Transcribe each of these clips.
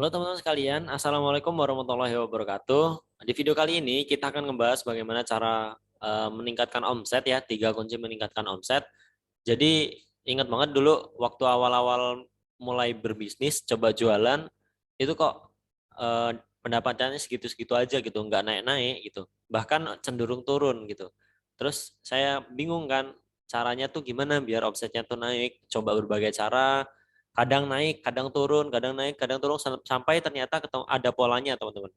Halo teman-teman sekalian, Assalamualaikum warahmatullahi wabarakatuh. Di video kali ini kita akan membahas bagaimana cara meningkatkan omset ya, 3 kunci meningkatkan omset. Jadi ingat banget dulu waktu awal-awal mulai berbisnis, coba jualan, itu kok pendapatannya segitu-segitu aja gitu, nggak naik-naik gitu. Bahkan cenderung turun gitu. Terus saya bingung kan, caranya tuh gimana biar omsetnya tuh naik. Coba berbagai cara, kadang naik, kadang turun, kadang naik, kadang turun, sampai ternyata ketemu ada polanya teman-teman.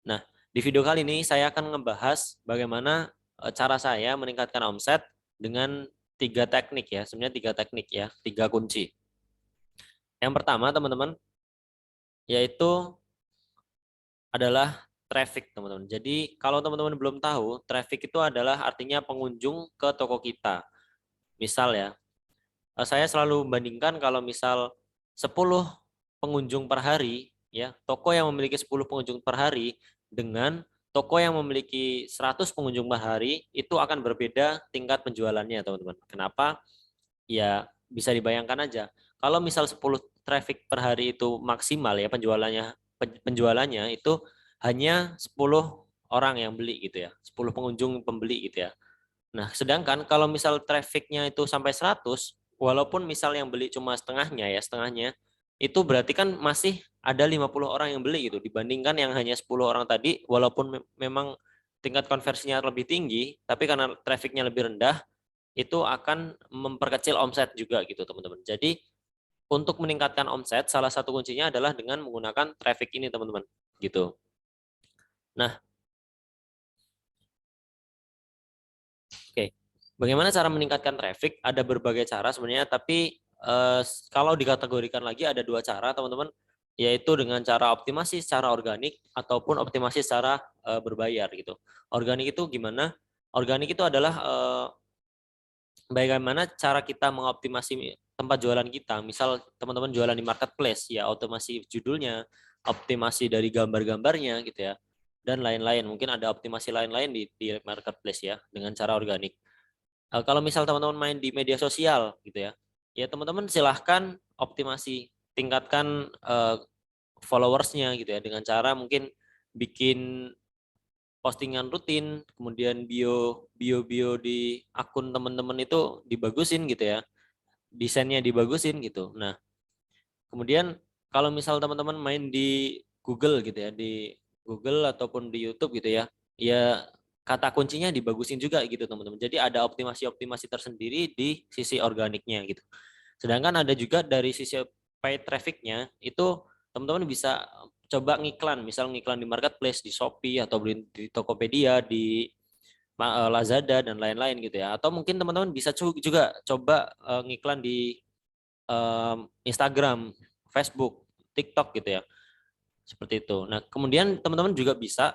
Nah, di video kali ini saya akan ngebahas bagaimana cara saya meningkatkan omset dengan 3 teknik ya. Sebenarnya 3 teknik ya, 3 kunci. Yang pertama teman-teman, yaitu adalah traffic teman-teman. Jadi kalau teman-teman belum tahu, traffic itu adalah artinya pengunjung ke toko kita. Misal ya, saya selalu bandingkan kalau misal 10 pengunjung per hari, ya, toko yang memiliki 10 pengunjung per hari dengan toko yang memiliki 100 pengunjung per hari itu akan berbeda tingkat penjualannya, teman-teman. Kenapa? Ya, bisa dibayangkan aja. Kalau misal 10 traffic per hari itu maksimal ya penjualannya itu hanya 10 orang yang beli gitu ya. 10 pengunjung pembeli gitu ya. Nah, sedangkan kalau misal trafficnya itu sampai 100, walaupun misal yang beli cuma setengahnya ya, setengahnya, itu berarti kan masih ada 50 orang yang beli gitu, dibandingkan yang hanya 10 orang tadi, walaupun memang tingkat konversinya lebih tinggi, tapi karena trafficnya lebih rendah, itu akan memperkecil omset juga gitu teman-teman. Jadi untuk meningkatkan omset, salah satu kuncinya adalah dengan menggunakan traffic ini teman-teman, gitu. Nah, oke. Bagaimana cara meningkatkan traffic? Ada berbagai cara sebenarnya, tapi kalau dikategorikan lagi ada 2 cara, teman-teman, yaitu dengan cara optimasi secara organik ataupun optimasi secara berbayar gitu. Organik itu gimana? Organik itu adalah bagaimana cara kita mengoptimasi tempat jualan kita. Misal teman-teman jualan di marketplace, ya optimasi judulnya, optimasi dari gambar-gambarnya gitu ya, dan lain-lain. Mungkin ada optimasi lain-lain di marketplace ya dengan cara organik. Kalau misal teman-teman main di media sosial gitu ya, ya teman-teman silahkan optimasi, tingkatkan followersnya gitu ya dengan cara mungkin bikin postingan rutin, kemudian bio di akun teman-teman itu dibagusin gitu ya, desainnya dibagusin gitu. Nah, kemudian kalau misal teman-teman main di Google gitu ya, di Google ataupun di YouTube gitu ya, ya kata kuncinya dibagusin juga gitu teman-teman. Jadi ada optimasi-optimasi tersendiri di sisi organiknya gitu. Sedangkan ada juga dari sisi paid trafficnya itu teman-teman bisa coba ngiklan, misal ngiklan di marketplace, di Shopee atau di Tokopedia, di Lazada dan lain-lain gitu ya. Atau mungkin teman-teman bisa juga coba ngiklan di Instagram, Facebook, TikTok gitu ya. Seperti itu. Nah, kemudian teman-teman juga bisa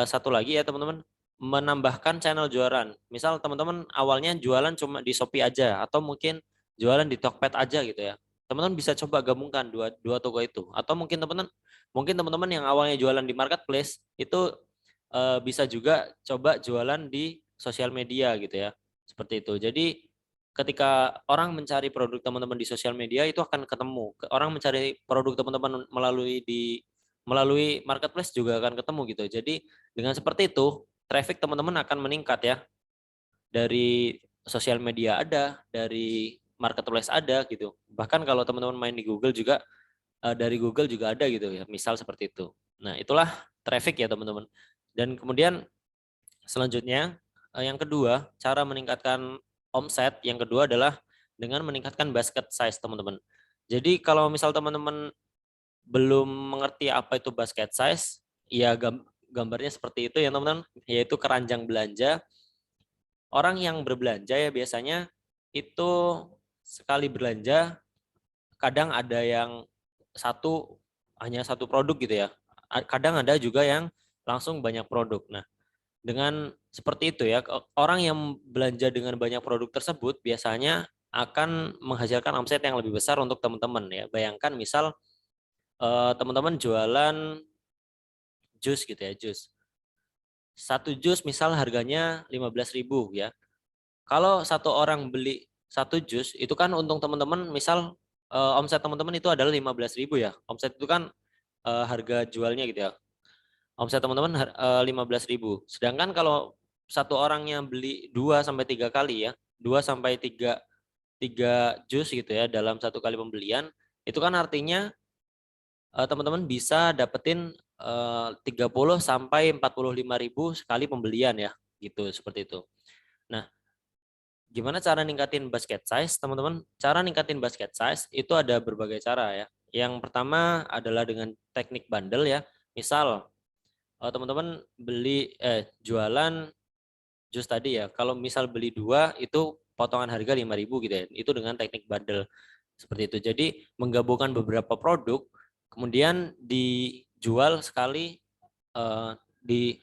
satu lagi ya teman-teman, menambahkan channel jualan. Misal teman-teman awalnya jualan cuma di Shopee aja atau mungkin jualan di Tokped aja gitu ya. Teman-teman bisa coba gabungkan dua dua toko itu. Atau mungkin teman-teman yang awalnya jualan di marketplace itu bisa juga coba jualan di sosial media gitu ya. Seperti itu. Jadi ketika orang mencari produk teman-teman di sosial media itu akan ketemu. Orang mencari produk teman-teman melalui marketplace juga akan ketemu gitu. Jadi dengan seperti itu, traffic teman-teman akan meningkat ya. Dari sosial media ada, dari marketplace ada gitu. Bahkan kalau teman-teman main di Google juga, dari Google juga ada gitu ya. Misal seperti itu. Nah, itulah traffic ya teman-teman. Dan kemudian selanjutnya, yang kedua, cara meningkatkan omset, yang kedua adalah dengan meningkatkan basket size teman-teman. Jadi kalau misal teman-teman belum mengerti apa itu basket size, ya gambarnya seperti itu ya teman-teman, yaitu keranjang belanja. Orang yang berbelanja ya biasanya itu sekali belanja kadang ada yang hanya satu produk gitu ya. Kadang ada juga yang langsung banyak produk. Nah, dengan seperti itu ya, orang yang belanja dengan banyak produk tersebut biasanya akan menghasilkan omset yang lebih besar untuk teman-teman ya. Bayangkan misal teman-teman jualan jus gitu ya, jus. Satu jus misal harganya 15.000 ya. Kalau satu orang beli satu jus, itu kan untung teman-teman misal omset teman-teman itu adalah 15.000 ya. Omset itu kan harga jualnya gitu ya. Omset teman-teman 15.000. Sedangkan kalau satu orangnya beli 2 sampai 3 kali ya, 2 sampai 3 jus gitu ya dalam satu kali pembelian, itu kan artinya teman-teman bisa dapetin 30 sampai 45.000 sekali pembelian ya, gitu seperti itu. Nah, gimana cara ningkatin basket size, teman-teman? Cara ningkatin basket size itu ada berbagai cara ya. Yang pertama adalah dengan teknik bundle ya. Misal teman-teman jualan jus tadi ya. Kalau misal beli 2 itu potongan harga 5.000 gitu ya. Itu dengan teknik bundle seperti itu. Jadi menggabungkan beberapa produk kemudian dijual sekali eh,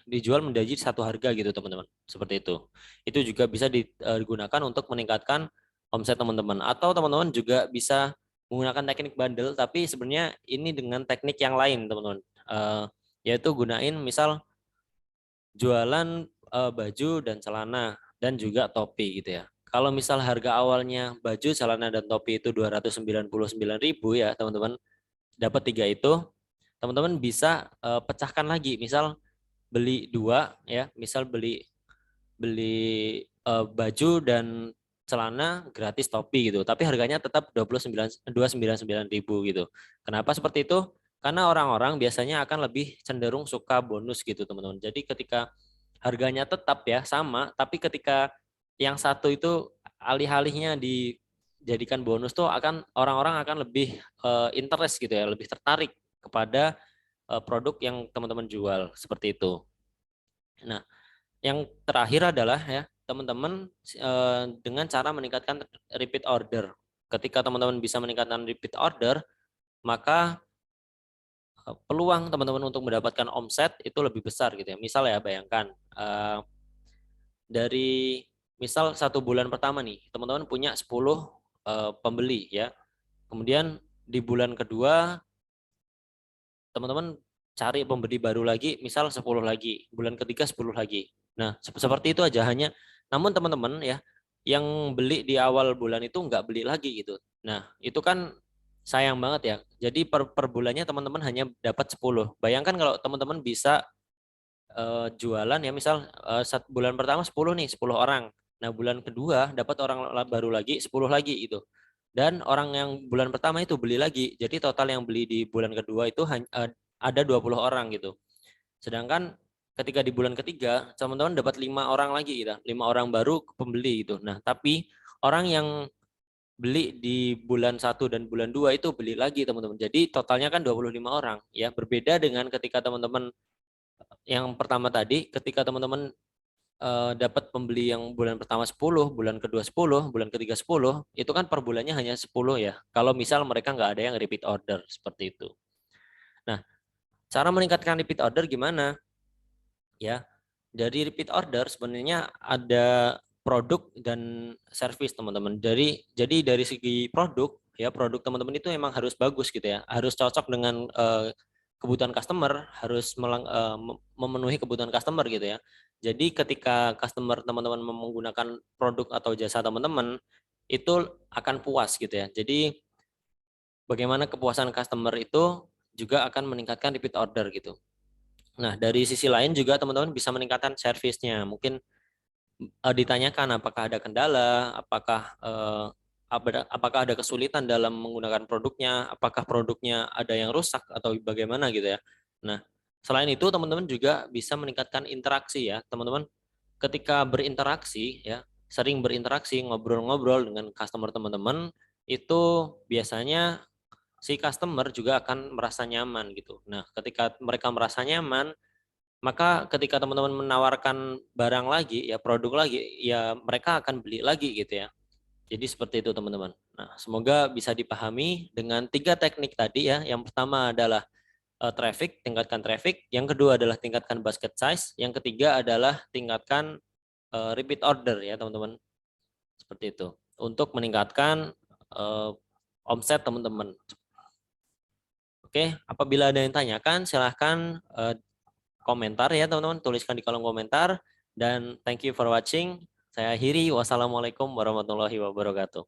dijual menjadi satu harga gitu teman-teman. Seperti itu. Itu juga bisa digunakan untuk meningkatkan omset teman-teman. Atau teman-teman juga bisa menggunakan teknik bundle, tapi sebenarnya ini dengan teknik yang lain teman-teman. Yaitu gunain misal jualan baju dan celana dan juga topi gitu ya. Kalau misal harga awalnya baju, celana dan topi itu 299.000 ya teman-teman, dapat 3 itu, teman-teman bisa pecahkan lagi. Misal beli 2 ya, misal beli beli baju dan celana gratis topi gitu. Tapi harganya tetap 299.000 gitu. Kenapa seperti itu? Karena orang-orang biasanya akan lebih cenderung suka bonus gitu, teman-teman. Jadi ketika harganya tetap ya sama, tapi ketika yang satu itu alih-alihnya dijadikan bonus tuh akan orang-orang akan lebih interest gitu ya, lebih tertarik kepada produk yang teman-teman jual seperti itu. Nah, yang terakhir adalah ya teman-teman dengan cara meningkatkan repeat order. Ketika teman-teman bisa meningkatkan repeat order, maka peluang teman-teman untuk mendapatkan omset itu lebih besar gitu ya. Misal ya bayangkan dari misal 1 bulan pertama nih teman-teman punya 10 pembeli ya. Kemudian di bulan kedua teman-teman cari pembeli baru lagi, misal 10 lagi, bulan ketiga 10 lagi. Nah, seperti itu aja hanya. Namun teman-teman ya, yang beli di awal bulan itu nggak beli lagi gitu. Nah, itu kan sayang banget ya. Jadi per bulannya teman-teman hanya dapat 10. Bayangkan kalau teman-teman bisa jualan ya, misal bulan pertama 10 nih, 10 orang. Nah, bulan kedua dapat orang baru lagi 10 lagi itu. Dan orang yang bulan pertama itu beli lagi. Jadi total yang beli di bulan kedua itu ada 20 orang gitu. Sedangkan ketika di bulan ketiga, teman-teman dapat 5 orang lagi gitu. 5 orang baru pembeli gitu. Nah, tapi orang yang beli di bulan 1 dan bulan 2 itu beli lagi teman-teman. Jadi totalnya kan 25 orang ya. Berbeda dengan ketika teman-teman yang pertama tadi, ketika teman-teman dapat pembeli yang bulan pertama 10, bulan kedua 10, bulan ketiga 10, itu kan per bulannya hanya 10 ya. Kalau misal mereka nggak ada yang repeat order seperti itu. Nah, cara meningkatkan repeat order gimana? Ya, dari repeat order sebenarnya ada produk dan service teman-teman. Jadi dari segi produk ya, produk teman-teman itu memang harus bagus gitu ya, harus cocok dengan kebutuhan customer, harus memenuhi kebutuhan customer gitu ya. Jadi ketika customer teman-teman menggunakan produk atau jasa teman-teman itu akan puas gitu ya. Jadi bagaimana kepuasan customer itu juga akan meningkatkan repeat order gitu. Nah, dari sisi lain juga teman-teman bisa meningkatkan servisnya. Mungkin ditanyakan apakah ada kendala, apakah ada kesulitan dalam menggunakan produknya, apakah produknya ada yang rusak atau bagaimana gitu ya. Nah, selain itu teman-teman juga bisa meningkatkan interaksi ya, teman-teman. Ketika berinteraksi ya, sering berinteraksi, ngobrol-ngobrol dengan customer teman-teman, itu biasanya si customer juga akan merasa nyaman gitu. Nah, ketika mereka merasa nyaman, maka ketika teman-teman menawarkan barang lagi, ya produk lagi, ya mereka akan beli lagi gitu ya. Jadi seperti itu teman-teman. Nah, semoga bisa dipahami dengan 3 teknik tadi ya. Yang pertama adalah traffic, tingkatkan traffic. Yang kedua adalah tingkatkan basket size. Yang ketiga adalah tingkatkan repeat order ya teman-teman. Seperti itu. Untuk meningkatkan omset teman-teman. Oke, apabila ada yang tanyakan silahkan komentar ya teman-teman, tuliskan di kolom komentar, dan thank you for watching. Saya akhiri, wassalamualaikum warahmatullahi wabarakatuh.